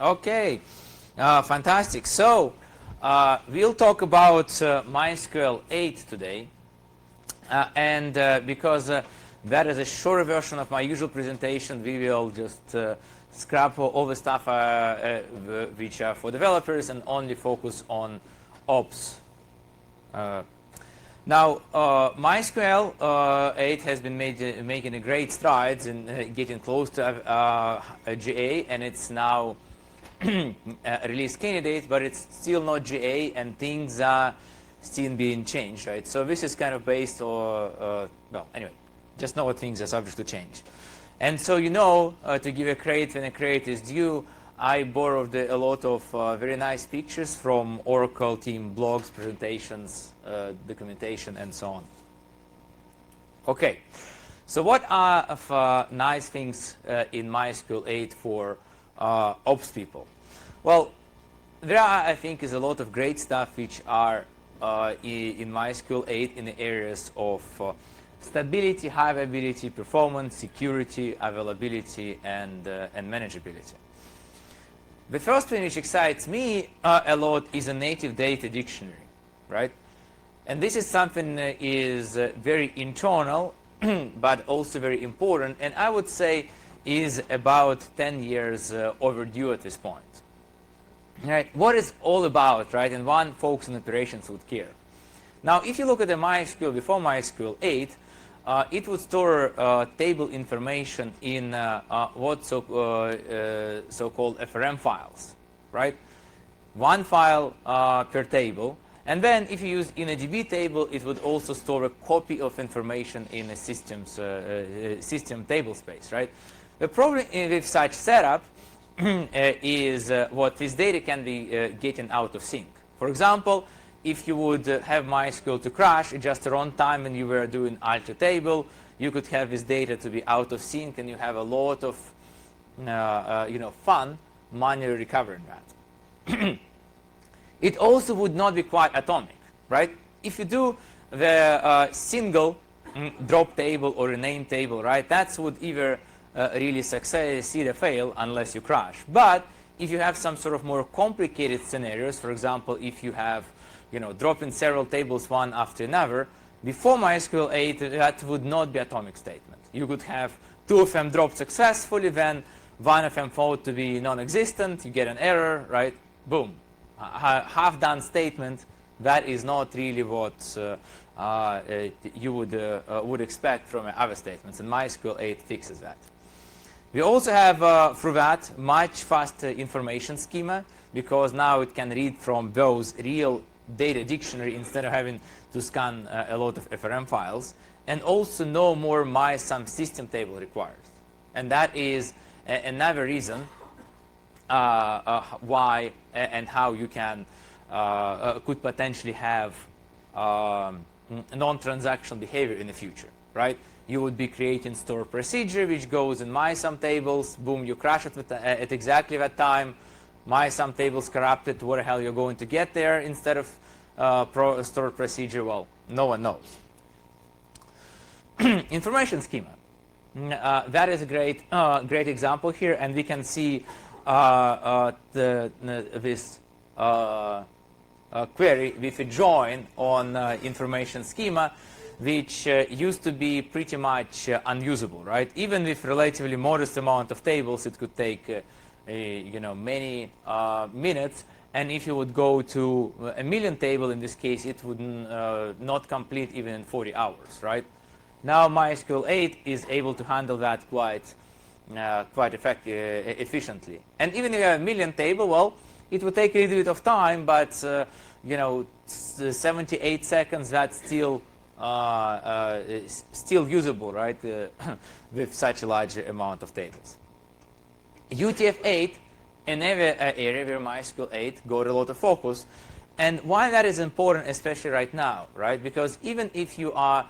Okay, fantastic. So we'll talk about MySQL 8 today, and because that is a shorter version of my usual presentation, we will just scrap all the stuff which are for developers and only focus on ops. Now, MySQL 8 has been making a great strides in getting close to GA, and it's now a release candidate, but it's still not GA, and things are still being changed, right? So this is kind of based on, well, anyway, just know what things are subject to change. And so to give a credit when a credit is due, I borrowed a lot of very nice pictures from Oracle team blogs, presentations, documentation, and so on. Okay, so what are nice things in MySQL 8 for ops people? Well, there are, I think, is a lot of great stuff which are in MySQL 8 in the areas of stability, high availability, performance, security, availability, and manageability. The first one which excites me a lot is a native data dictionary, right? And this is something that is very internal, but also very important, and I would say is about 10 years overdue at this point. Right? What is all about, right? And one folks in operations would care. Now, if you look at the MySQL before MySQL 8, it would store table information in what so-called FRM files, right? One file per table. And then if you use in a DB table, it would also store a copy of information in a system table space, right? The problem with such setup is what this data can be getting out of sync. For example, if you would have MySQL to crash just around time when you were doing alter table, you could have this data to be out of sync, and you have a lot of fun manually recovering that. It also would not be quite atomic, right? If you do the single drop table or a name table, right, that would either really succeed or fail unless you crash. But if you have some sort of more complicated scenarios, for example, if you have drop in several tables one after another, before MySQL 8, that would not be atomic statement. You could have two of them drop successfully, then one of them found to be non-existent, you get an error, right? Boom. Half-done statement, that is not really what you would expect from other statements, and MySQL 8 fixes that. We also have, through that, much faster information schema, because now it can read from those real data dictionary instead of having to scan a lot of FRM files, and also no more MySum system table required. And that is another reason why and how you can could potentially have non-transactional behavior in the future, right? You would be creating store procedure which goes in MySum tables, boom, you crash it at exactly that time, MySum tables corrupted, where the hell you're going to get there instead of store procedure, well, no one knows. Information schema. That is a great example here, and we can see this query with a join on information schema, which used to be pretty much unusable, right? Even with relatively modest amount of tables, it could take many minutes, and if you would go to a million table in this case, it would not complete even in 40 hours, right? Now MySQL 8 is able to handle that quite efficiently. And even if you have a million table, well, it would take a little bit of time, but 78 seconds, that's still usable, right? With such a large amount of tables. UTF-8, another area where MySQL 8 got a lot of focus, and why that is important, especially right now, right? Because even if you are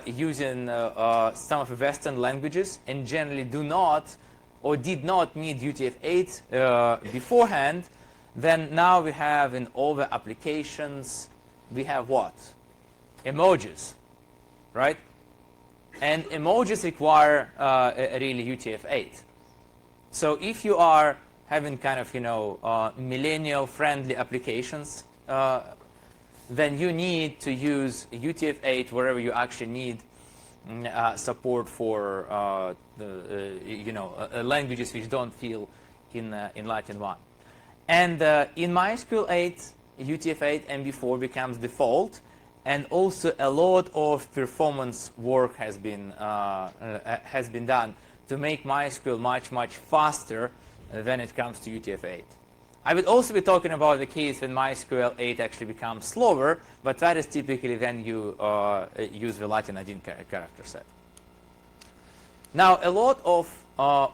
using some of the Western languages and generally do not or did not need UTF-8 beforehand, then now we have in all the applications, we have what? Emojis, right? And emojis require really UTF-8. So if you are having kind of, millennial-friendly applications, then you need to use UTF-8 wherever you actually need support for languages which don't feel in Latin 1. And in MySQL 8, UTF-8 MB4 becomes default, and also a lot of performance work has been done to make MySQL much faster when it comes to UTF-8. I would also be talking about the case when MySQL 8 actually becomes slower, but that is typically when you use the Latin 19 character set. Now, a lot of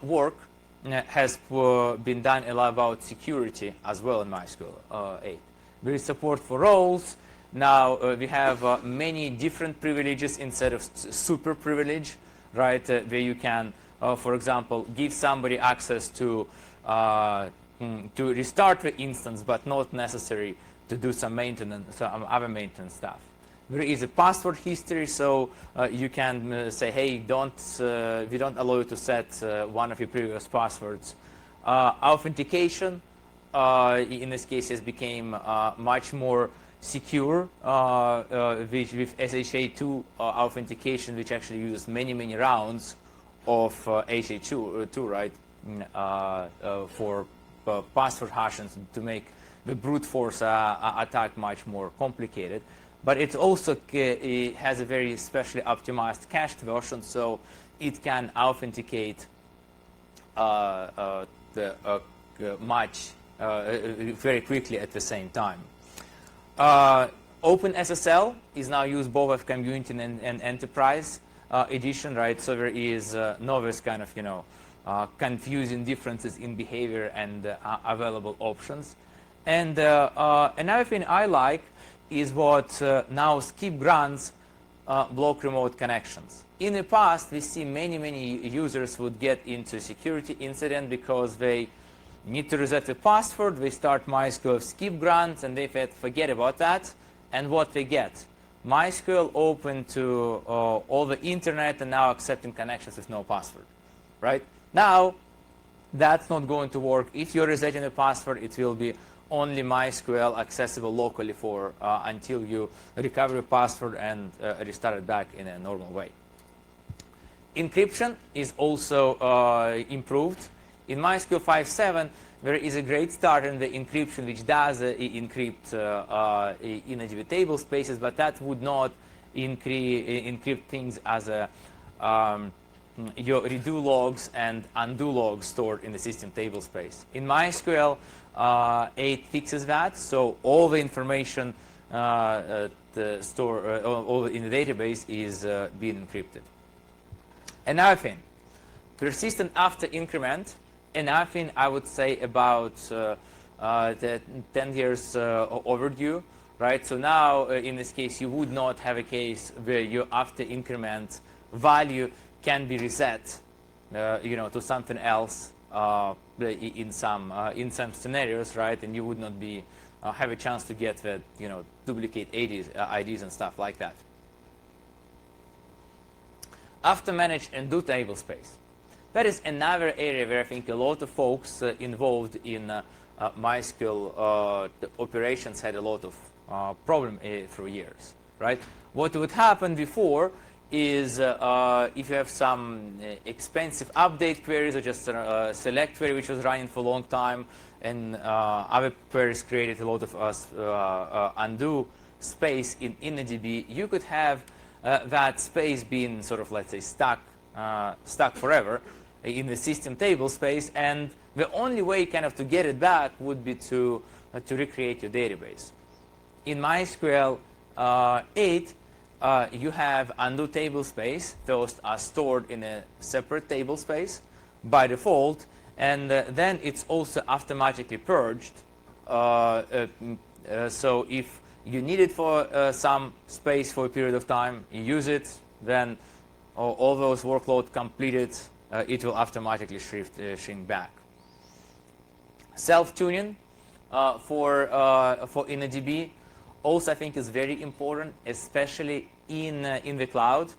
work has been done about security as well in MySQL 8. There is support for roles. Now we have many different privileges instead of super privilege, right? Where you can, for example, give somebody access to restart the instance, but not necessary to do some maintenance, some other maintenance stuff. There is a password history, so you can say, hey, we don't allow you to set one of your previous passwords. Authentication, in this case, has become much more secure with SHA-2 authentication, which actually uses many rounds of SHA-2, right, for password hashing to make the brute force attack much more complicated. But it also it has a very specially optimized cached version, so it can authenticate very quickly at the same time. OpenSSL is now used both as community and enterprise edition, right? So there is no this kind of confusing differences in behavior and available options. And another thing I like is what now skip grants block remote connections. In the past, we see many users would get into security incident because they need to reset the password, they start MySQL skip grants, and they forget about that. And what they get? MySQL open to all the internet and now accepting connections with no password, right? Now, that's not going to work. If you're resetting the password, it will be only MySQL accessible locally for until you recover your password and restart it back in a normal way. Encryption is also improved. In MySQL 5.7, there is a great start in the encryption which does encrypt InnoDB table spaces, but that would not encrypt things as your redo logs and undo logs stored in the system table space. In MySQL 8 fixes that, so all the information stored in the database is being encrypted. Another thing, persistent after increment. Another thing I would say about the 10 years overdue, right? So now, in this case, you would not have a case where your after increment value can be reset, to something else in some scenarios, right? And you would not be have a chance to get the duplicate IDs and stuff like that. After manage and do table space. That is another area where I think a lot of folks involved in MySQL operations had a lot of problem through years, right? What would happen before is if you have some expensive update queries or just a select query which was running for a long time, and other queries created a lot of undo space in InnoDB, you could have that space being sort of, let's say, stuck forever in the system table space, and the only way kind of to get it back would be to recreate your database. In MySQL 8, you have undo table space. Those are stored in a separate table space by default, and then it's also automatically purged. So if you need it for some space for a period of time, you use it, then all those workloads completed, it will automatically shrink back. Self-tuning for InnoDB also I think is very important, especially in the cloud.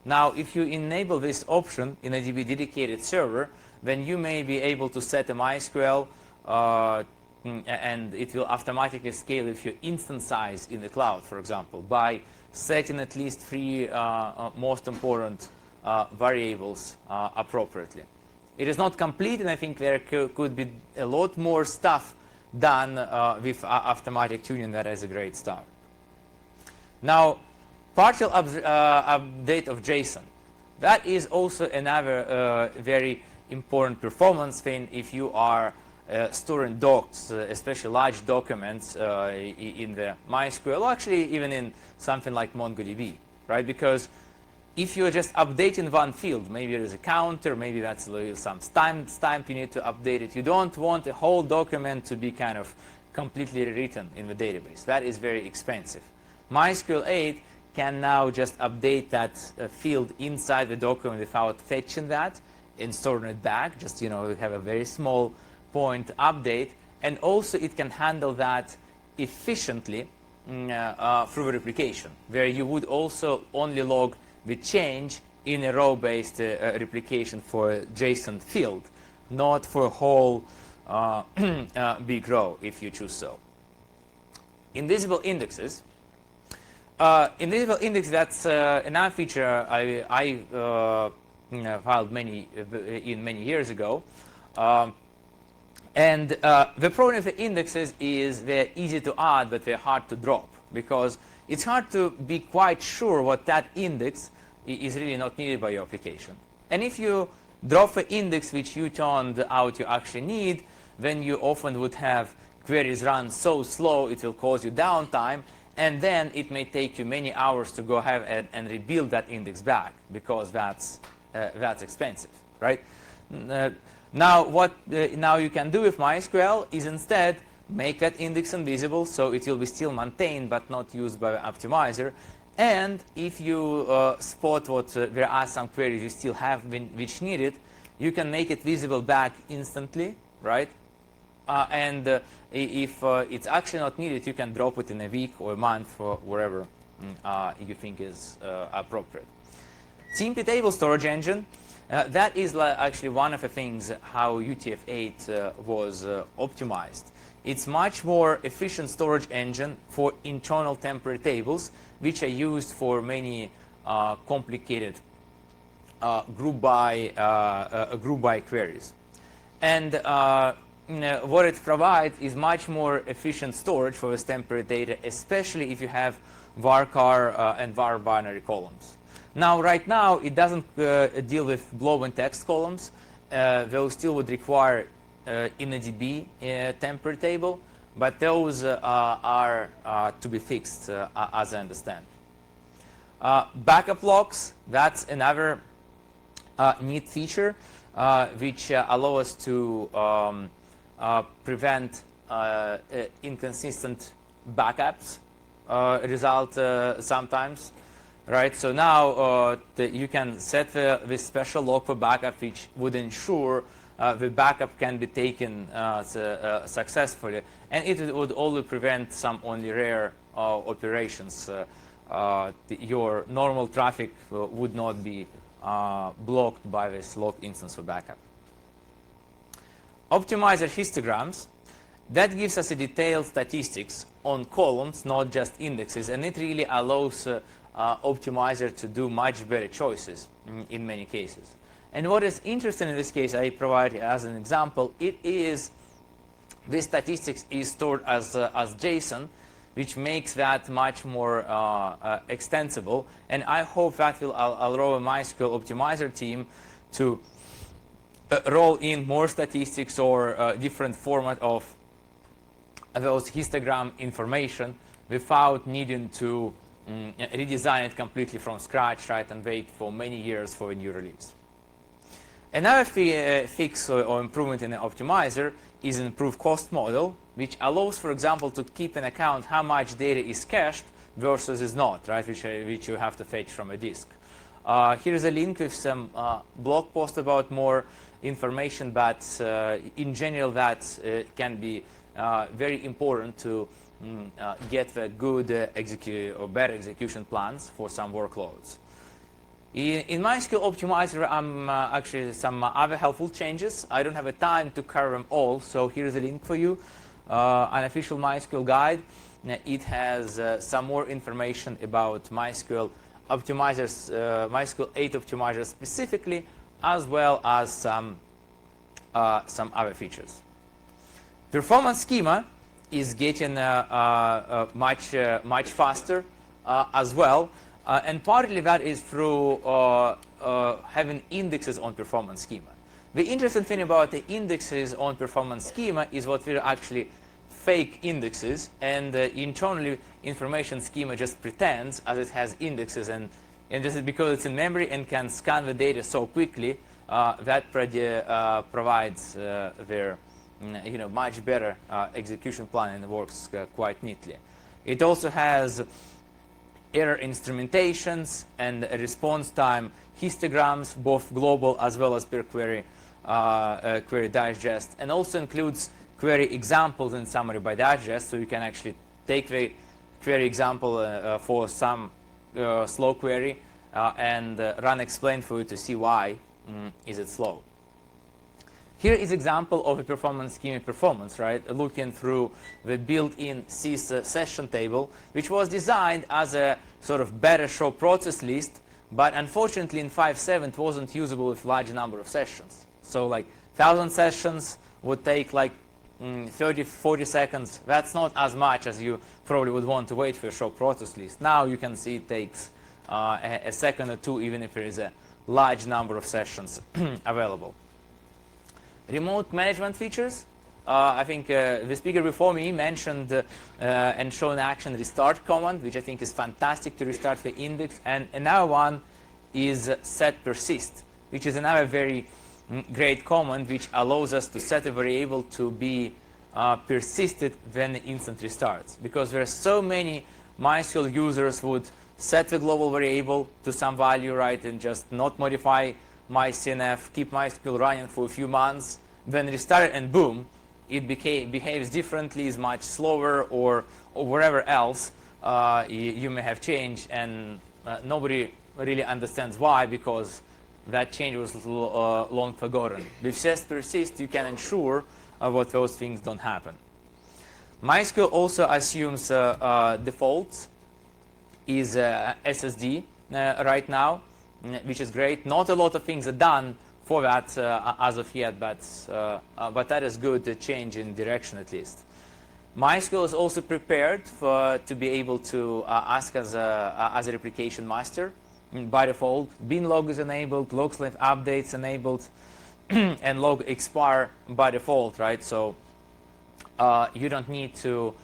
Now, if you enable this option in a DB dedicated server, then you may be able to set a MySQL and it will automatically scale if you instance size in the cloud, for example, by setting at least 3 most important variables appropriately. It is not complete, and I think there could be a lot more stuff done with automatic tuning. That is a great start. Now, partial update of JSON. That is also another very important performance thing if you are storing docs, especially large documents in the MySQL, or actually even in something like MongoDB, right? Because if you're just updating one field, maybe there's a counter, maybe that's some stamp you need to update it. You don't want a whole document to be kind of completely rewritten in the database. That is very expensive. MySQL 8 can now just update that field inside the document without fetching that and storing it back. Just, have a very small point update. And also it can handle that efficiently through replication, where you would also only log the change in a row-based replication for a JSON field, not for a whole big row if you choose so. Invisible indexes. Invisible index, that's another feature I filed many years ago. And the problem with the indexes is they're easy to add, but they're hard to drop, because it's hard to be quite sure what that index is really not needed by your application. And if you drop an index which you turned out you actually need, then you often would have queries run so slow it will cause you downtime, and then it may take you many hours to go ahead and rebuild that index back, because that's expensive, right? Now what now you can do with MySQL is instead make that index invisible, so it will be still maintained but not used by the optimizer. And if you spot what there are some queries you still have which need it, you can make it visible back instantly, right? And if it's actually not needed, you can drop it in a week or a month or wherever you think is appropriate. Simply table storage engine. That is actually one of the things how UTF-8 was optimized. It's much more efficient storage engine for internal temporary tables, which are used for many complicated group by queries. And what it provides is much more efficient storage for this temporary data, especially if you have varchar and var binary columns. Now, right now, it doesn't deal with blob and text columns. Those still would require in a DB temporary table, but those are to be fixed, as I understand. Backup logs, that's another neat feature which allow us to prevent inconsistent backups result sometimes. Right, so now you can set this special log for backup, which would ensure the backup can be taken successfully, and it would only prevent some only rare operations. Your normal traffic would not be blocked by this log instance for backup. Optimizer histograms. That gives us a detailed statistics on columns, not just indexes, and it really allows optimizer to do much better choices in many cases. And what is interesting in this case, I provide as an example, it is this statistics is stored as JSON, which makes that much more extensible. And I hope that will allow MySQL optimizer team to roll in more statistics or different format of those histogram information without needing to redesign it completely from scratch, right, and wait for many years for a new release. Another fix or improvement in the optimizer is an improved cost model, which allows, for example, to keep an account how much data is cached versus is not, right, which you have to fetch from a disk. Here's a link with some blog post about more information, but in general that can be very important to get the good better execution plans for some workloads. In MySQL Optimizer, I'm actually some other helpful changes. I don't have a time to cover them all, so here's a link for you. An official MySQL guide. It has some more information about MySQL optimizers, MySQL 8 optimizers specifically, as well as some other features. Performance schema is getting much faster as well. And partly that is through having indexes on performance schema. The interesting thing about the indexes on performance schema is what we're actually fake indexes, and internally information schema just pretends as it has indexes, and just because it's in memory and can scan the data so quickly, that provides their much better execution plan, and works quite neatly. It also has error instrumentations and response time histograms, both global as well as per query query digest, and also includes query examples and summary by digest, so you can actually take the query example for some slow query and run explain for you to see why is it slow. Here is example of a performance schema performance, right? Looking through the built-in sys session table, which was designed as a sort of better show process list, but unfortunately in 5.7 it wasn't usable with large number of sessions. So like 1,000 sessions would take like 30-40 seconds. That's not as much as you probably would want to wait for a show process list. Now you can see it takes a second or two, even if there is a large number of sessions available. Remote management features. I think the speaker before me mentioned and shown action restart command, which I think is fantastic to restart the index. And another one is set persist, which is another very great command which allows us to set a variable to be persisted when the instance restarts. Because there are so many MySQL users would set the global variable to some value, right, and just not modify MyCNF, keep MySQL running for a few months, then restart it, and boom, it behaves differently, is much slower, or whatever else you may have changed, and nobody really understands why, because that change was long forgotten. With set persist, you can ensure what those things don't happen. MySQL also assumes defaults is SSD right now, which is great. Not a lot of things are done for that as of yet, but that is good, to change in direction at least. MySQL is also prepared to be able to ask as a replication master. By default, bin log is enabled, log slave updates enabled, and log expire by default, right? So you don't need to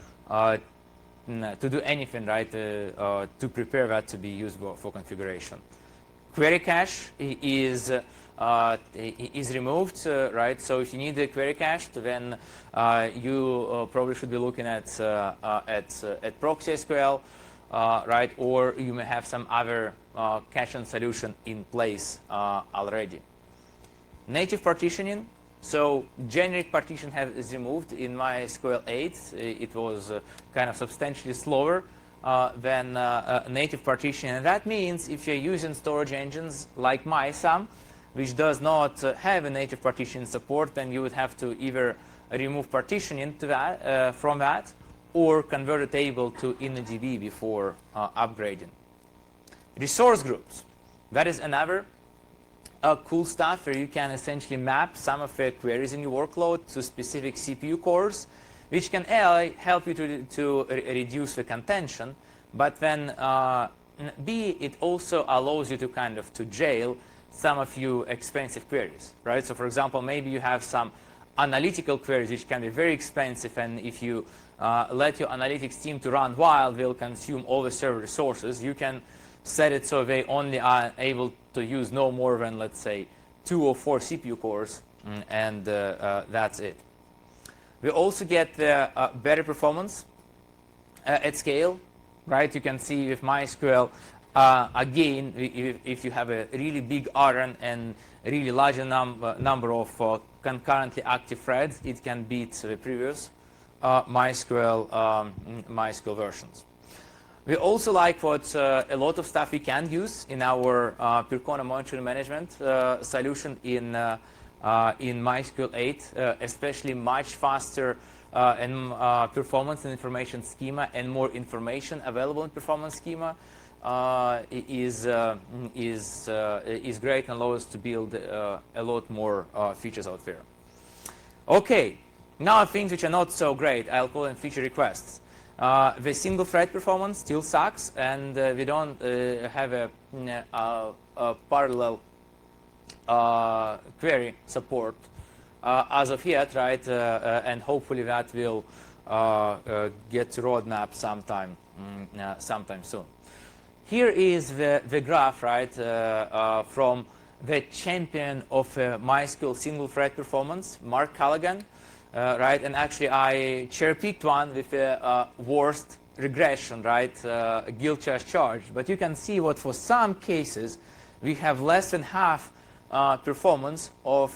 do anything, right, to prepare that to be usable for configuration. Query cache is removed, right? So if you need the query cache, then you probably should be looking at proxy SQL, right? Or you may have some other caching solution in place already. Native partitioning. So generic partition is removed in MySQL 8. It was kind of substantially slower than native partitioning. And that means if you're using storage engines like MySum, which does not have a native partitioning support, then you would have to either remove partitioning to that, from that, or convert a table to InnoDB before upgrading. Resource groups. That is another cool stuff where you can essentially map some of the queries in your workload to specific CPU cores, which can A, help you to reduce the contention, but then B, it also allows you to kind of to jail some of your expensive queries, right? So for example, maybe you have some analytical queries which can be very expensive, and if you let your analytics team to run wild, they'll consume all the server resources. You can set it so they only are able to use no more than, let's say, 2 or 4 CPU cores, and that's it. We also get better performance at scale, right? You can see with MySQL, again, if you have a really big RN and a really large number of concurrently active threads, it can beat the previous MySQL versions. We also like what a lot of stuff we can use in our Percona monitoring management solution in MySQL 8, especially much faster and performance and information schema and more information available in performance schema is great and allows us to build a lot more features out there. Okay, now things which are not so great, I'll call them feature requests. The single thread performance still sucks, and we don't have a parallel query support as of yet, right? And hopefully that will get to roadmap sometime soon. Here is the graph, right, from the champion of MySQL single thread performance, Mark Callaghan, right? And actually, I cherry-picked one with the worst regression, right, guilt as charged. But you can see what for some cases we have less than half performance of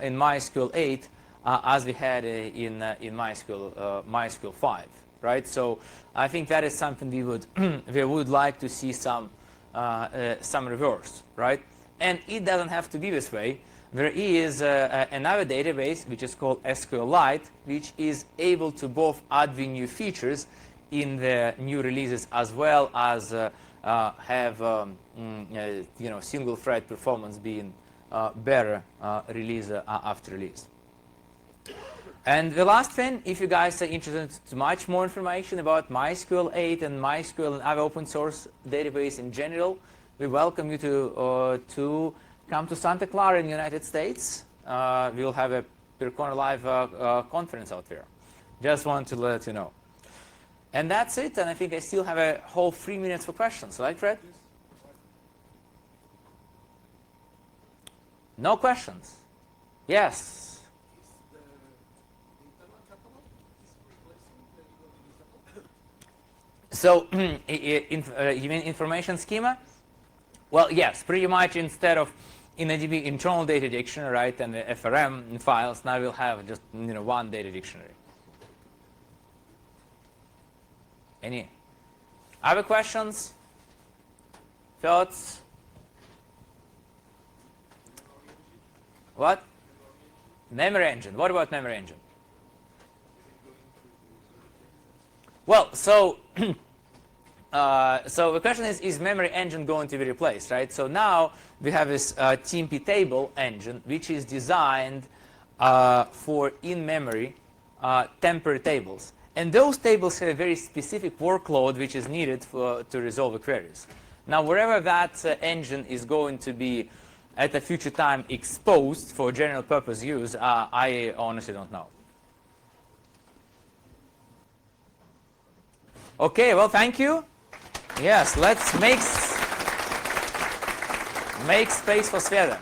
in MySQL 8 as we had in MySQL 5, right? So I think that is something we would like to see some reverse, right? And it doesn't have to be this way. There is another database which is called SQLite, which is able to both add the new features in the new releases as well as have single thread performance being better release after release. And the last thing, if you guys are interested in much more information about MySQL 8 and MySQL and other open source database in general, we welcome you to come to Santa Clara in the United States. We'll have a Percona Live conference out there. Just want to let you know. And that's it. And I think I still have a whole 3 minutes for questions. Right, Fred? No questions? Yes. So, you mean information schema? Well, yes, pretty much instead of InnoDB internal data dictionary, right, and the FRM files, now we'll have just one data dictionary. Any other questions? Thoughts? What? Memory engine. What about memory engine? Well, so so the question is memory engine going to be replaced, right? So now we have this TMP table engine, which is designed for in-memory temporary tables. And those tables have a very specific workload which is needed to resolve the queries. Now, wherever that engine is going to be at a future time exposed for general purpose use, I honestly don't know. Okay, well, thank you. Yes, let's make space for Sveta.